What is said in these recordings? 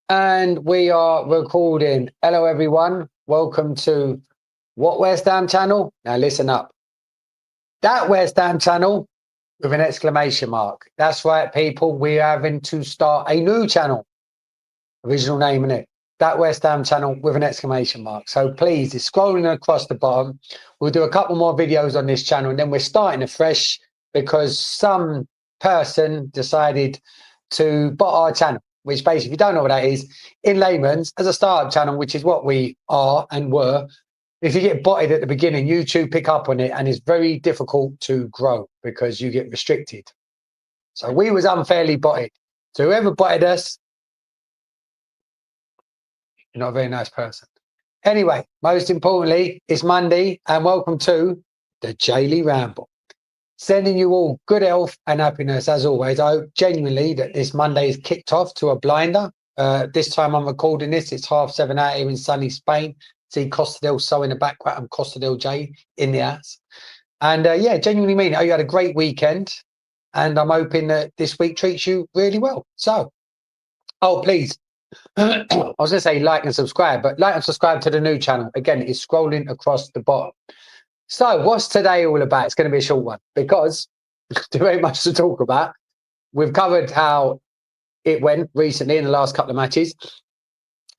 And we are recording. Hello, everyone. Welcome to What West Ham channel. Now, listen up. That West Ham channel with an exclamation mark. That's right, people. We're having to start a new channel. Original name in it. That West Ham channel with an exclamation mark. So please, it's scrolling across the bottom. We'll do a couple more videos on this channel, and then we're starting afresh because some person decided to bot our channel. Which basically, if you don't know what that is, in layman's, as a startup channel, which is what we are and were, if you get botted at the beginning, YouTube pick up on it and it's very difficult to grow because you get restricted. So we was unfairly botted. So whoever botted us, you're not a very nice person. Anyway, most importantly, it's Monday and welcome to the Daily Ramble. Sending you all good health and happiness as always. I hope genuinely that this Monday is kicked off to a blinder. This time I'm recording this, it's 7:30 out here in sunny Spain. See Costa del Sol in the background and Costa del J in the house. And yeah, genuinely mean it. Oh, you had a great weekend. And I'm hoping that this week treats you really well. So, oh, please. I was going to say like and subscribe, but like and subscribe to the new channel. Again, it's scrolling across the bottom. So what's today all about? It's going to be a short one because there ain't much to talk about. We've covered how it went recently in the last couple of matches.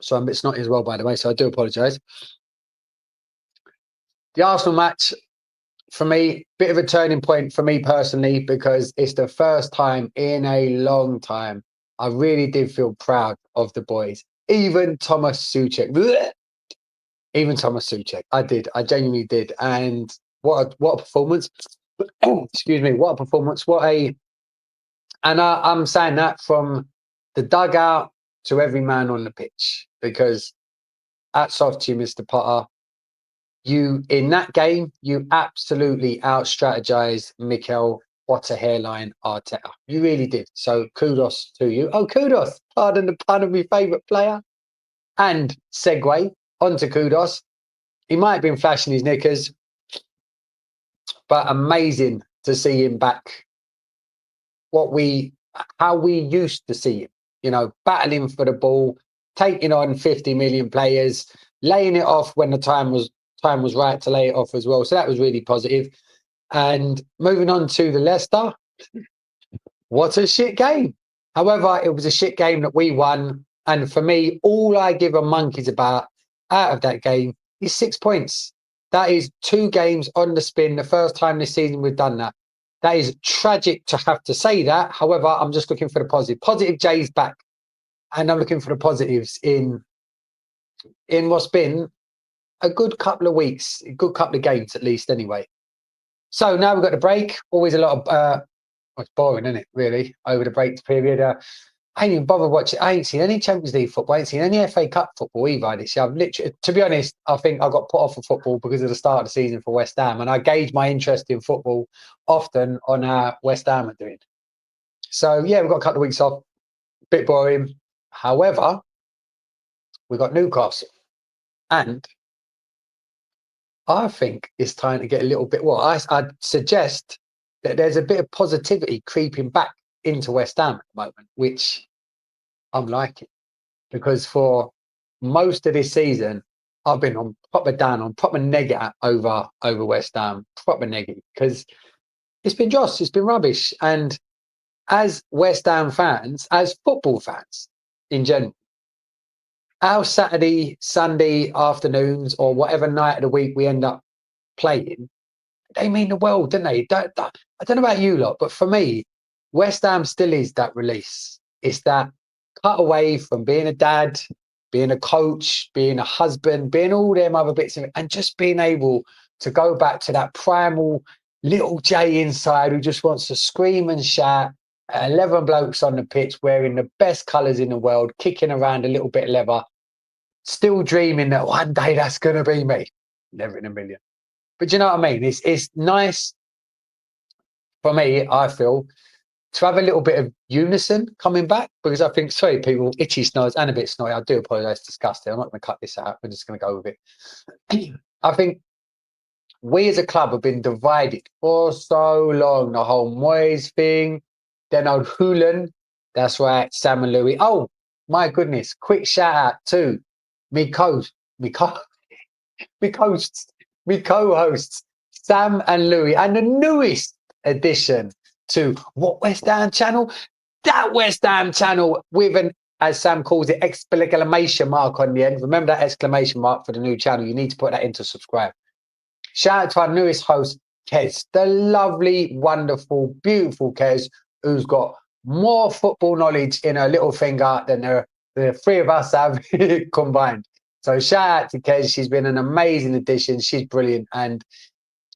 So I'm a bit snotty as well, by the way, so I do apologise. The Arsenal match, for me, bit of a turning point for me personally because it's the first time in a long time I really did feel proud of the boys. Even Thomas Souček. Even Thomas Souček. I did. I genuinely did. And what a performance. Excuse me. What a performance. And I'm saying that from the dugout to every man on the pitch because hats off to you, Mr. Potter. You, in that game, you absolutely out-strategized Mikel What a hairline Arteta. You really did. So kudos to you. Oh, kudos. Pardon the pun of my favourite player. And segue onto kudos. He might have been flashing his knickers, but amazing to see him back. How we used to see him, you know, battling for the ball, taking on 50 million players, laying it off when the time was right to lay it off as well. So that was really positive. And moving on to the Leicester, what a shit game. However, it was a shit game that we won. And for me, all I give a monkeys about out of that game is 6 points. That is 2 games on the spin. The first time this season we've done that. That is tragic to have to say that. However, I'm just looking for the positive. Positive J's back. And I'm looking for the positives in what's been a good couple of weeks, a good couple of games at least anyway. So now we've got the break. Always a lot of, well, it's boring, isn't it, really, over the break period. I ain't even bothered watching. I ain't seen any Champions League football. I ain't seen any FA Cup football either this year. I've literally, to be honest, I think I got put off of football because of the start of the season for West Ham. And I gauge my interest in football often on how West Ham are doing. So, yeah, we've got a couple of weeks off. Bit boring. However, we've got Newcastle. And I think it's time to get a little bit, well, I'd suggest that there's a bit of positivity creeping back into West Ham at the moment, which I'm liking. Because for most of this season, I've been on proper negative over West Ham, proper negative, because it's been dross, it's been rubbish. And as West Ham fans, as football fans in general, our Saturday, Sunday afternoons, or whatever night of the week we end up playing, they mean the world, don't they? I don't know about you lot, but for me, West Ham still is that release. It's that cut away from being a dad, being a coach, being a husband, being all them other bits of it, and just being able to go back to that primal little J inside who just wants to scream and shout at 11 blokes on the pitch wearing the best colours in the world, kicking around a little bit of leather, still dreaming that one day that's going to be me. Never in a million. But you know what I mean? It's nice for me, I feel, to have a little bit of unison coming back, because I think, sorry, people, itchy snores and a bit snotty. I do apologise, disgusting. I'm not going to cut this out. We're just going to go with it. I think we as a club have been divided for so long. The whole Moyes thing, then old Hulan, that's right, Sam and Louis. Oh, my goodness, quick shout out to me co-hosts, Sam and Louis, and the newest addition to what West Ham channel? That West Ham channel with an, as Sam calls it, exclamation mark on the end. Remember that exclamation mark for the new channel. You need to put that in to subscribe. Shout out to our newest host, Kez, the lovely, wonderful, beautiful Kez, who's got more football knowledge in her little finger than the three of us have combined. So shout out to Kez. She's been an amazing addition. She's brilliant. And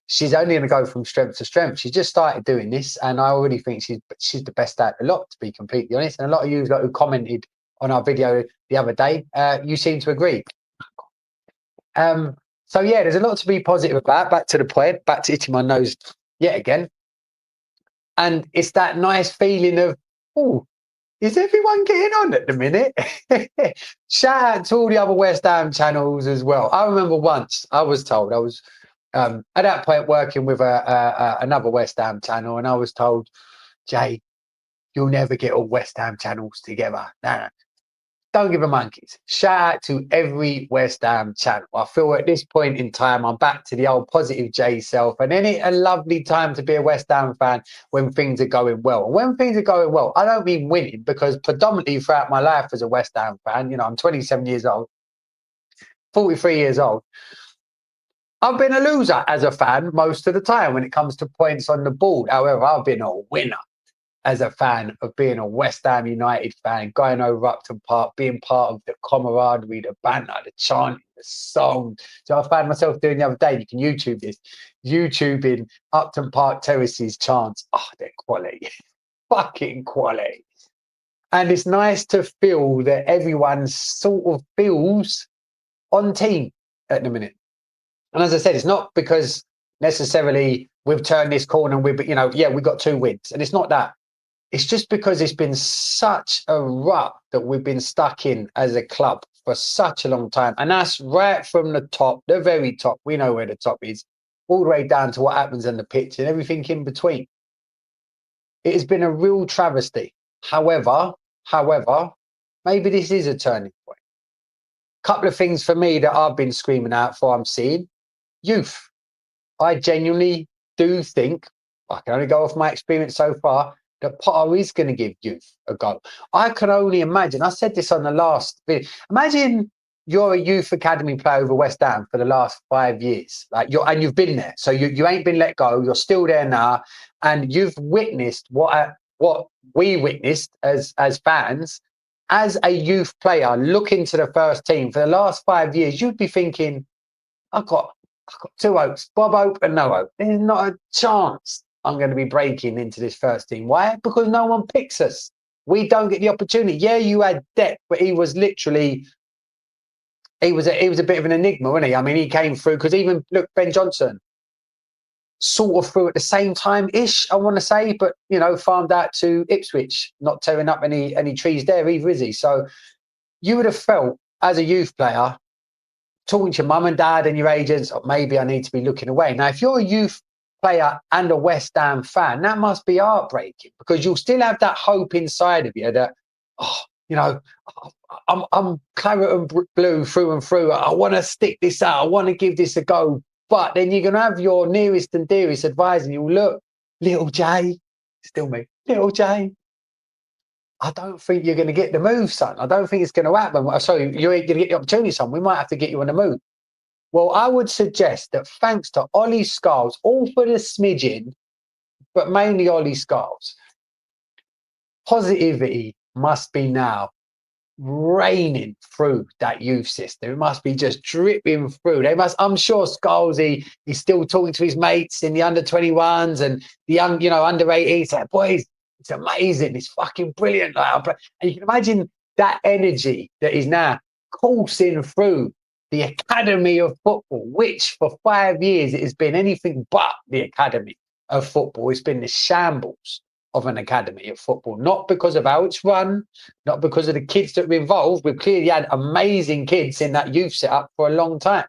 she's only going to go from strength to strength. She just started doing this. And I already think she's the best at the lot, to be completely honest. And a lot of you who commented on our video the other day, you seem to agree. So yeah, there's a lot to be positive about. Back to the point, back to itching my nose yet again. And it's that nice feeling of, oh, is everyone getting on at the minute? Shout out to all the other West Ham channels as well. I remember once I was told, I was at that point working with another West Ham channel, and I was told, Jay, you'll never get all West Ham channels together. No. Don't give a monkeys. Shout out to every West Ham channel. I feel at this point in time, I'm back to the old positive J self. And then it's a lovely time to be a West Ham fan when things are going well. And when things are going well, I don't mean winning, because predominantly throughout my life as a West Ham fan, I'm 27 years old, 43 years old. I've been a loser as a fan most of the time when it comes to points on the board. However, I've been a winner as a fan of being a West Ham United fan, going over Upton Park, being part of the camaraderie, the banter, the chanting, the song. So I found myself doing the other day, you can YouTube this, YouTubing Upton Park Terraces chants. Oh, they're quality. Fucking quality. And it's nice to feel that everyone sort of feels on team at the minute. And as I said, it's not because necessarily we've turned this corner and we've got 2 wins. And it's not that. It's just because it's been such a rut that we've been stuck in as a club for such a long time. And that's right from the top, the very top. We know where the top is, all the way down to what happens on the pitch and everything in between. It has been a real travesty. However, maybe this is a turning point. Couple of things for me that I've been screaming out for, I'm seeing. Youth. I genuinely do think, I can only go off my experience so far, that Potter is going to give youth a go. I can only imagine, I said this on the last video, imagine you're a youth academy player over West Ham for the last 5 years, and you've been there. So you ain't been let go, you're still there now, and you've witnessed what we witnessed as fans. As a youth player looking to the first team for the last 5 years, you'd be thinking, I've got 2 hopes, Bob Hope and no hope. There's not a chance I'm going to be breaking into this first team. Why? Because no one picks us. We don't get the opportunity. Yeah, you had depth, but he was literally, he was a bit of an enigma, wasn't he? I mean, he came through because even, look, Ben Johnson sort of through at the same time-ish, I want to say, but, farmed out to Ipswich, not tearing up any trees there either, is he? So you would have felt as a youth player, talking to your mum and dad and your agents, oh, maybe I need to be looking away. Now, if you're a youth player and a West Ham fan, that must be heartbreaking, because you'll still have that hope inside of you that, I'm claret and blue through and through. I want to stick this out. I want to give this a go. But then you're going to have your nearest and dearest advising you, look, little Jay, still me, little Jay, I don't think you're going to get the move, son. I don't think it's going to happen. Sorry, you ain't going to get the opportunity, son. We might have to get you on the move. Well, I would suggest that thanks to Ollie Scarles, all for the smidgen, but mainly Ollie Scarles, positivity must be now raining through that youth system. It must be just dripping through. I'm sure Scarles, he's still talking to his mates in the under-21s and the young, under-18s. Like, boys, it's amazing. It's fucking brilliant. And you can imagine that energy that is now coursing through the Academy of Football, which for 5 years it has been anything but the Academy of Football. It's been the shambles of an Academy of Football, not because of how it's run, not because of the kids that were involved. We've clearly had amazing kids in that youth setup for a long time,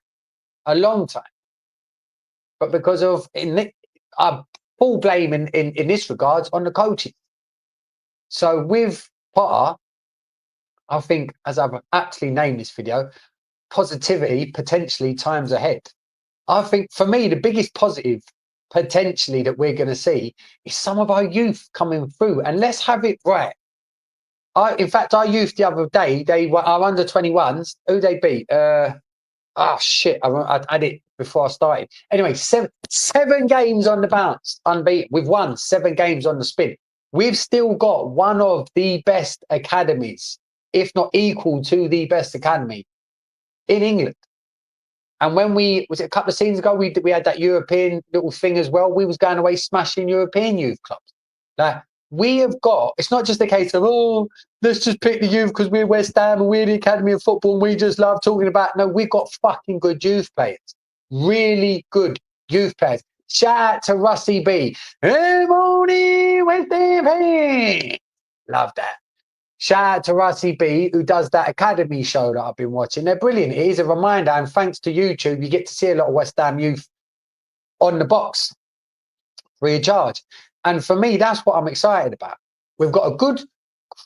but because of full blame in this regards on the coaches. So with Potter, I think, as I've actually named this video, positivity potentially times ahead. I think for me, the biggest positive potentially that we're going to see is some of our youth coming through, and let's have it right. In fact, our youth the other day, they were our under 21s. Who they beat? Shit! I had it before I started. Anyway, seven games on the bounce, unbeaten. We've won 7 games on the spin. We've still got one of the best academies, if not equal to the best academy in England. And when was it a couple of seasons ago, we had that European little thing as well. We was going away smashing European youth clubs. Like, we have got, it's not just a case of, oh, let's just pick the youth because we're West Ham and we're the Academy of Football and we just love talking about. No, we've got fucking good youth players. Really good youth players. Shout out to Rusty B. Hey, morning, West Ham. Hey. Love that. Shout out to Rusty B, who does that academy show that I've been watching. They're brilliant. It is a reminder, and thanks to YouTube, you get to see a lot of West Ham youth on the box free of charge. And for me, that's what I'm excited about. We've got a good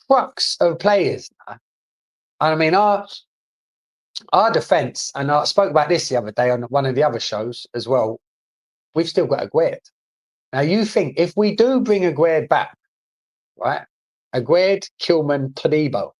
crux of players now. And I mean, our defence, and I spoke about this the other day on one of the other shows as well, we've still got Aguerd. Now, you think if we do bring Aguerd back, right? Aguerd, Kilman, Todibo.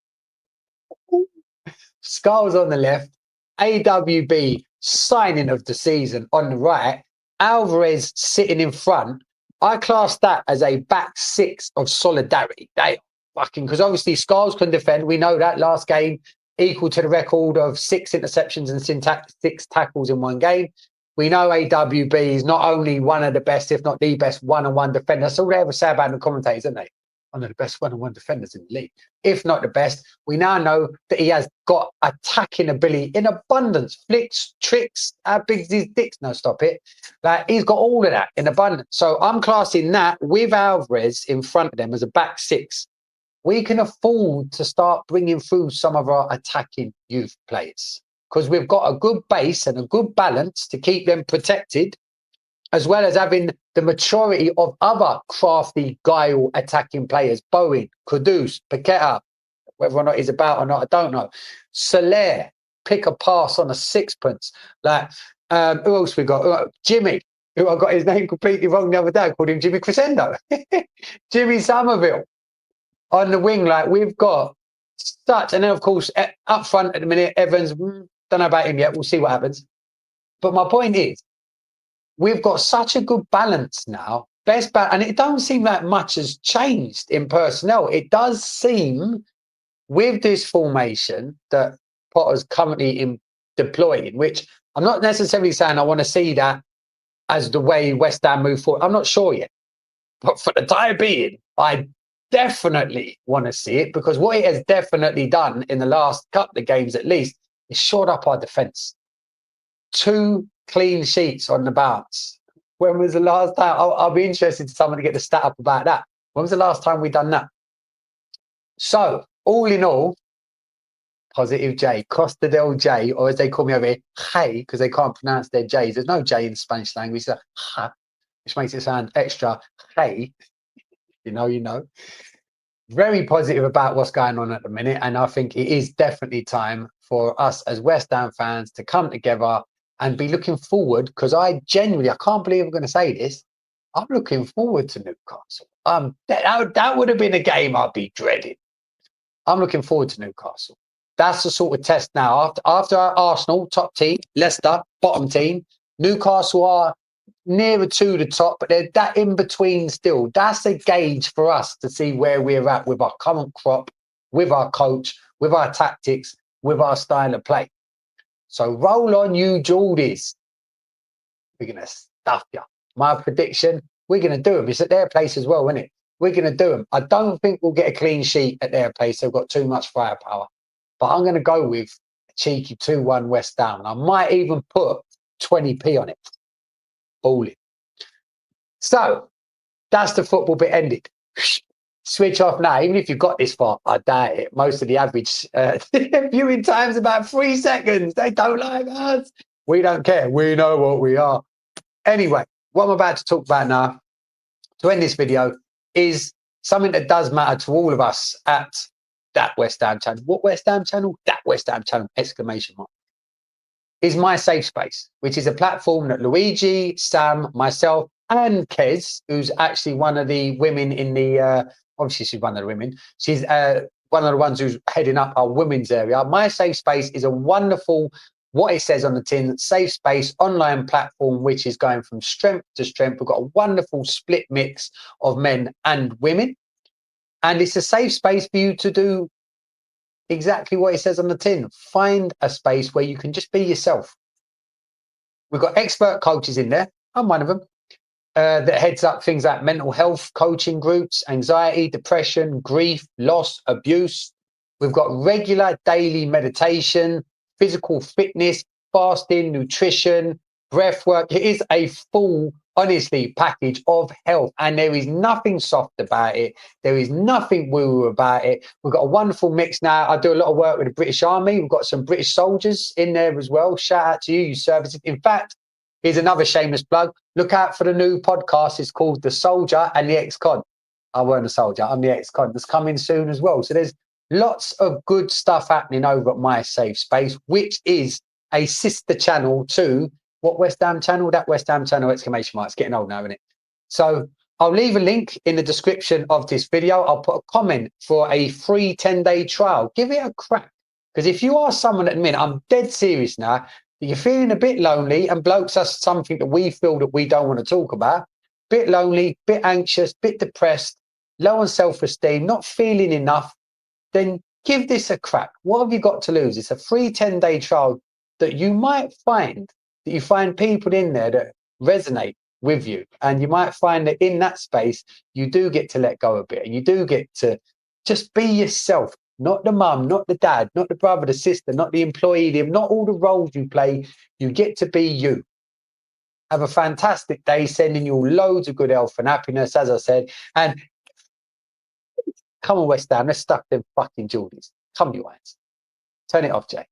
Scarles on the left, AWB signing of the season on the right, Alvarez sitting in front. I class that as a back six of solidarity. They fucking, because obviously Scarles can defend. We know that last game equal to the record of 6 interceptions and 6 tackles in one game. We know AWB is not only one of the best, if not the best one-on-one defender. That's all they ever say about the commentators, isn't they? One of the best one-on-one defenders in the league, if not the best. We now know that he has got attacking ability in abundance. Flicks, tricks, how big is his dick? No, stop it. Like, he's got all of that in abundance. So I'm classing that with Alvarez in front of them as a back six. We can afford to start bringing through some of our attacking youth players because we've got a good base and a good balance to keep them protected, as well as having the maturity of other crafty, guile attacking players. Bowen, Kudus, Paqueta, whether or not he's about or not, I don't know. Soler, pick a pass on a sixpence. Like, who else we got? Jimmy, who I got his name completely wrong the other day. I called him Jimmy Crescendo. Jimmy Somerville on the wing. Like, we've got such, and then of course up front at the minute, Evans. Don't know about him yet. We'll see what happens. But my point is, we've got such a good balance now. And it don't seem like much has changed in personnel. It does seem with this formation that Potter's currently deploying, which I'm not necessarily saying I want to see that as the way West Ham move forward. I'm not sure yet. But for the time being, I definitely want to see it, because what it has definitely done in the last couple of games at least is shored up our defence. 2 clean sheets on the bounce. When was the last time? I'll be interested to someone to get the stat up about that. When was the last time we done that? So, all in all, positive J, Costa del J, or as they call me over here, hey, because they can't pronounce their J's. There's no J in the Spanish language, so, which makes it sound extra, hey, you know. Very positive about what's going on at the minute, and I think it is definitely time for us as West Ham fans to come together and be looking forward, because I can't believe I'm going to say this, I'm looking forward to Newcastle. That would have been a game I'd be dreading. I'm looking forward to Newcastle. That's the sort of test now. After Arsenal, top team, Leicester, bottom team, Newcastle are nearer to the top, but they're that in between still. That's a gauge for us to see where we're at with our current crop, with our coach, with our tactics, with our style of play. So roll on, you Geordies. We're going to stuff you. My prediction, we're going to do them. It's at their place as well, isn't it? We're going to do them. I don't think we'll get a clean sheet at their place. They've got too much firepower. But I'm going to go with a cheeky 2-1 West Ham. I might even put 20p on it. Balling. So that's the football bit ended. Switch off now. Even if you've got this far, I doubt it. Most of the average viewing time's about 3 seconds. They don't like us. We don't care. We know what we are. Anyway, what I'm about to talk about now to end this video is something that does matter to all of us at that West Ham channel. What West Ham channel? That West Ham channel! Exclamation mark. Is my safe space, which is a platform that Luigi, Sam, myself, and Kez, who's actually one of the women in the, obviously she's one of the women, she's one of the ones who's heading up our women's area. My safe space is a wonderful, what it says on the tin, safe space online platform, which is going from strength to strength. We've got a wonderful split mix of men and women. And it's a safe space for you to do exactly what it says on the tin. Find a space where you can just be yourself. We've got expert coaches in there. I'm one of them. That heads up things like mental health coaching groups, anxiety, depression, grief, loss, abuse. We've got regular daily meditation, physical fitness, fasting, nutrition, breath work. It is a full, honestly, package of health, and there is nothing soft about it. There is nothing woo-woo about it. We've got a wonderful mix now. I do a lot of work with the British Army. We've got some British soldiers in there as well. Shout out to you, you services. In fact, here's another shameless plug. Look out for the new podcast. It's called The Soldier and the Ex-Con. I weren't a soldier. I'm the ex-con. That's coming soon as well. So there's lots of good stuff happening over at My Safe Space, which is a sister channel to what West Ham channel? That West Ham channel, exclamation mark. It's getting old now, isn't it? So I'll leave a link in the description of this video. I'll put a comment for a free 10-day trial. Give it a crack. Because if you are someone at the minute, I'm dead serious now, you're feeling a bit lonely, and blokes, that's something that we feel that we don't want to talk about. Bit lonely, bit anxious, bit depressed, low on self-esteem, not feeling enough, then give this a crack. What have you got to lose? It's a free 10-day trial that you might find that you find people in there that resonate with you. And you might find that in that space, you do get to let go a bit, and you do get to just be yourself. Not the mum, not the dad, not the brother, the sister, not the employee, not all the roles you play. You get to be you. Have a fantastic day, sending you loads of good health and happiness, as I said. And come on, West Ham, let's stuff them fucking Geordies. Come on, you guys. Turn it off, Jay.